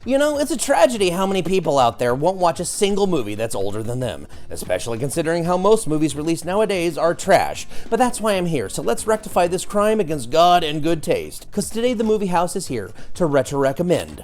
You know, it's a tragedy how many people out there won't watch a single movie that's older than them, especially considering how most movies released nowadays are trash. But that's why I'm here, so let's rectify this crime against God and good taste. Cause today the Movie Howze is here to retro-recommend.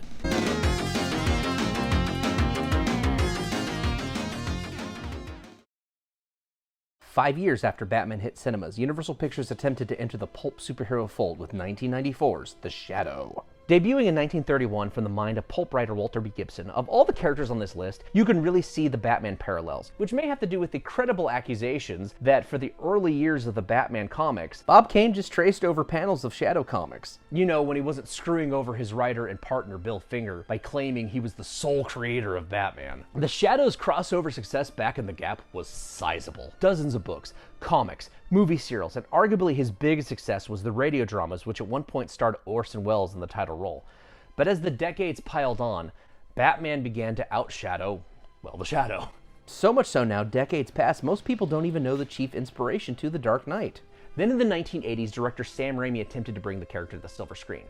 Five years after Batman hit cinemas, Universal Pictures attempted to enter the pulp superhero fold with 1994's The Shadow. Debuting in 1931 from the mind of pulp writer Walter B. Gibson, of all the characters on this list, you can really see the Batman parallels, which may have to do with the credible accusations that for the early years of the Batman comics, Bob Kane just traced over panels of Shadow comics. You know, when he wasn't screwing over his writer and partner Bill Finger by claiming he was the sole creator of Batman. The Shadow's crossover success back in the Gap was sizable. Dozens of books, comics, movie serials, and arguably his biggest success was the radio dramas, which at one point starred Orson Welles in the title role. But as the decades piled on, Batman began to outshadow, well, the Shadow. So much so now, decades past, most people don't even know the chief inspiration to The Dark Knight. Then in the 1980s, director Sam Raimi attempted to bring the character to the silver screen.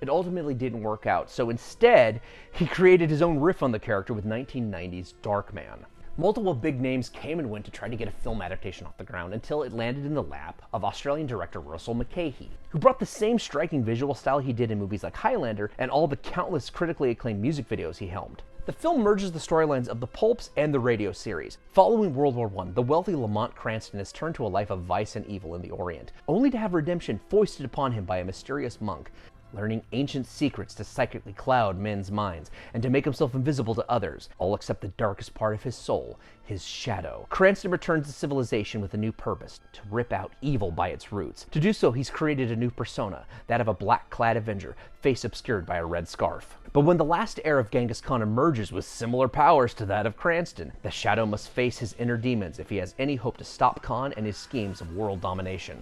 It ultimately didn't work out, so instead, he created his own riff on the character with 1990's Darkman. Multiple big names came and went to try to get a film adaptation off the ground until it landed in the lap of Australian director Russell Mulcahy, who brought the same striking visual style he did in movies like Highlander and all the countless critically acclaimed music videos he helmed. The film merges the storylines of the pulps and the radio series. Following World War I, the wealthy Lamont Cranston has turned to a life of vice and evil in the Orient, only to have redemption foisted upon him by a mysterious monk, learning ancient secrets to psychically cloud men's minds and to make himself invisible to others, all except the darkest part of his soul, his shadow. Cranston returns to civilization with a new purpose, to rip out evil by its roots. To do so, he's created a new persona, that of a black-clad Avenger, face obscured by a red scarf. But when the last heir of Genghis Khan emerges with similar powers to that of Cranston, the Shadow must face his inner demons if he has any hope to stop Khan and his schemes of world domination.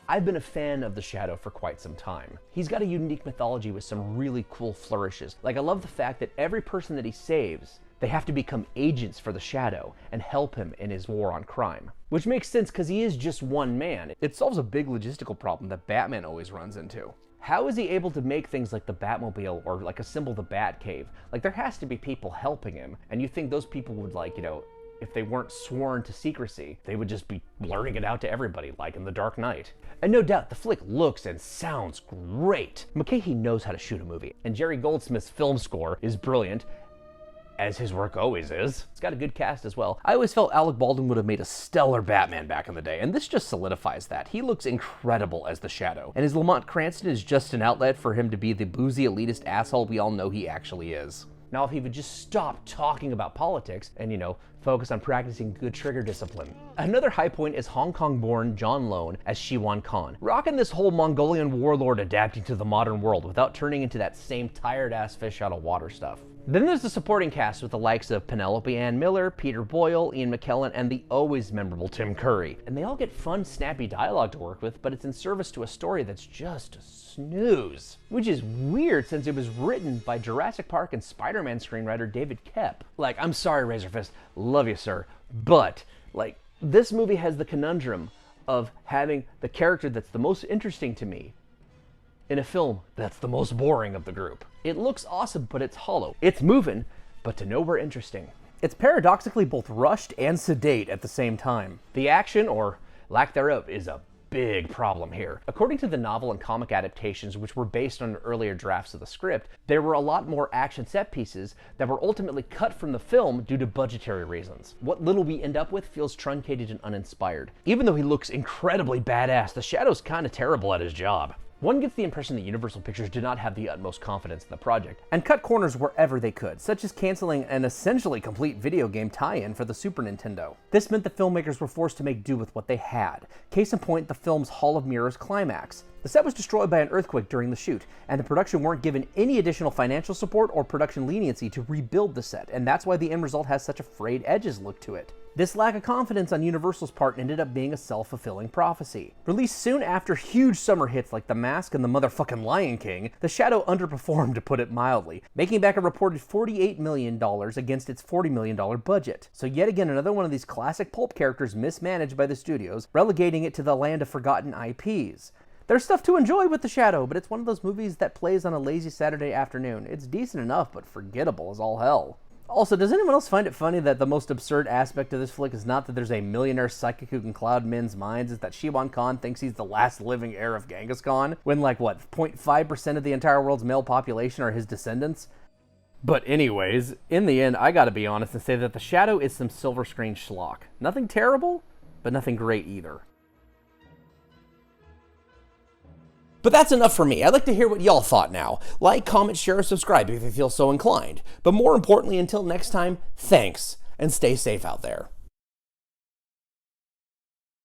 I've been a fan of the Shadow for quite some time. He's got a unique mythology with some really cool flourishes. Like, I love the fact that every person that he saves, they have to become agents for the Shadow and help him in his war on crime. Which makes sense because he is just one man. It solves a big logistical problem that Batman always runs into. How is he able to make things like the Batmobile or like assemble the Batcave? Like, there has to be people helping him, and you think those people would, like, you know, if they weren't sworn to secrecy, they would just be blurting it out to everybody, like in The Dark Knight. And no doubt, the flick looks and sounds great. Mulcahy knows how to shoot a movie, and Jerry Goldsmith's film score is brilliant, as his work always is. It's got a good cast as well. I always felt Alec Baldwin would have made a stellar Batman back in the day, and this just solidifies that. He looks incredible as the Shadow, and his Lamont Cranston is just an outlet for him to be the boozy elitist asshole we all know he actually is. Now, if he would just stop talking about politics and, you know, focus on practicing good trigger discipline. Another high point is Hong Kong-born John Lone as Shiwan Khan, rocking this whole Mongolian warlord adapting to the modern world without turning into that same tired-ass fish out of water stuff. Then there's the supporting cast with the likes of Penelope Ann Miller, Peter Boyle, Ian McKellen, and the always memorable Tim Curry. And they all get fun, snappy dialogue to work with, but it's in service to a story that's just a snooze. Which is weird since it was written by Jurassic Park and Spider-Man screenwriter David Koepp. Like, I'm sorry, Razorfist, love you, sir, but, like, this movie has the conundrum of having the character that's the most interesting to me in a film that's the most boring of the group. It looks awesome, but it's hollow. It's moving, but to nowhere interesting. It's paradoxically both rushed and sedate at the same time. The action, or lack thereof, is a big problem here. According to the novel and comic adaptations, which were based on earlier drafts of the script, there were a lot more action set pieces that were ultimately cut from the film due to budgetary reasons. What little we end up with feels truncated and uninspired. Even though he looks incredibly badass, the Shadow's kinda terrible at his job. One gets the impression that Universal Pictures did not have the utmost confidence in the project, and cut corners wherever they could, such as canceling an essentially complete video game tie-in for the Super Nintendo. This meant the filmmakers were forced to make do with what they had. Case in point, the film's Hall of Mirrors climax. The set was destroyed by an earthquake during the shoot, and the production weren't given any additional financial support or production leniency to rebuild the set, and that's why the end result has such a frayed edges look to it. This lack of confidence on Universal's part ended up being a self-fulfilling prophecy. Released soon after huge summer hits like The Mask and the motherfucking Lion King, The Shadow underperformed, to put it mildly, making back a reported $48 million against its $40 million budget. So yet again, another one of these classic pulp characters mismanaged by the studios, relegating it to the land of forgotten IPs. There's stuff to enjoy with The Shadow, but it's one of those movies that plays on a lazy Saturday afternoon. It's decent enough, but forgettable as all hell. Also, does anyone else find it funny that the most absurd aspect of this flick is not that there's a millionaire psychic who can cloud men's minds, it's that Shiwan Khan thinks he's the last living heir of Genghis Khan, when 0.5% of the entire world's male population are his descendants? But anyways, in the end, I gotta be honest and say that The Shadow is some silver screen schlock. Nothing terrible, but nothing great either. But that's enough for me. I'd like to hear what y'all thought now. Like, comment, share, or subscribe if you feel so inclined. But more importantly, until next time, thanks, and stay safe out there.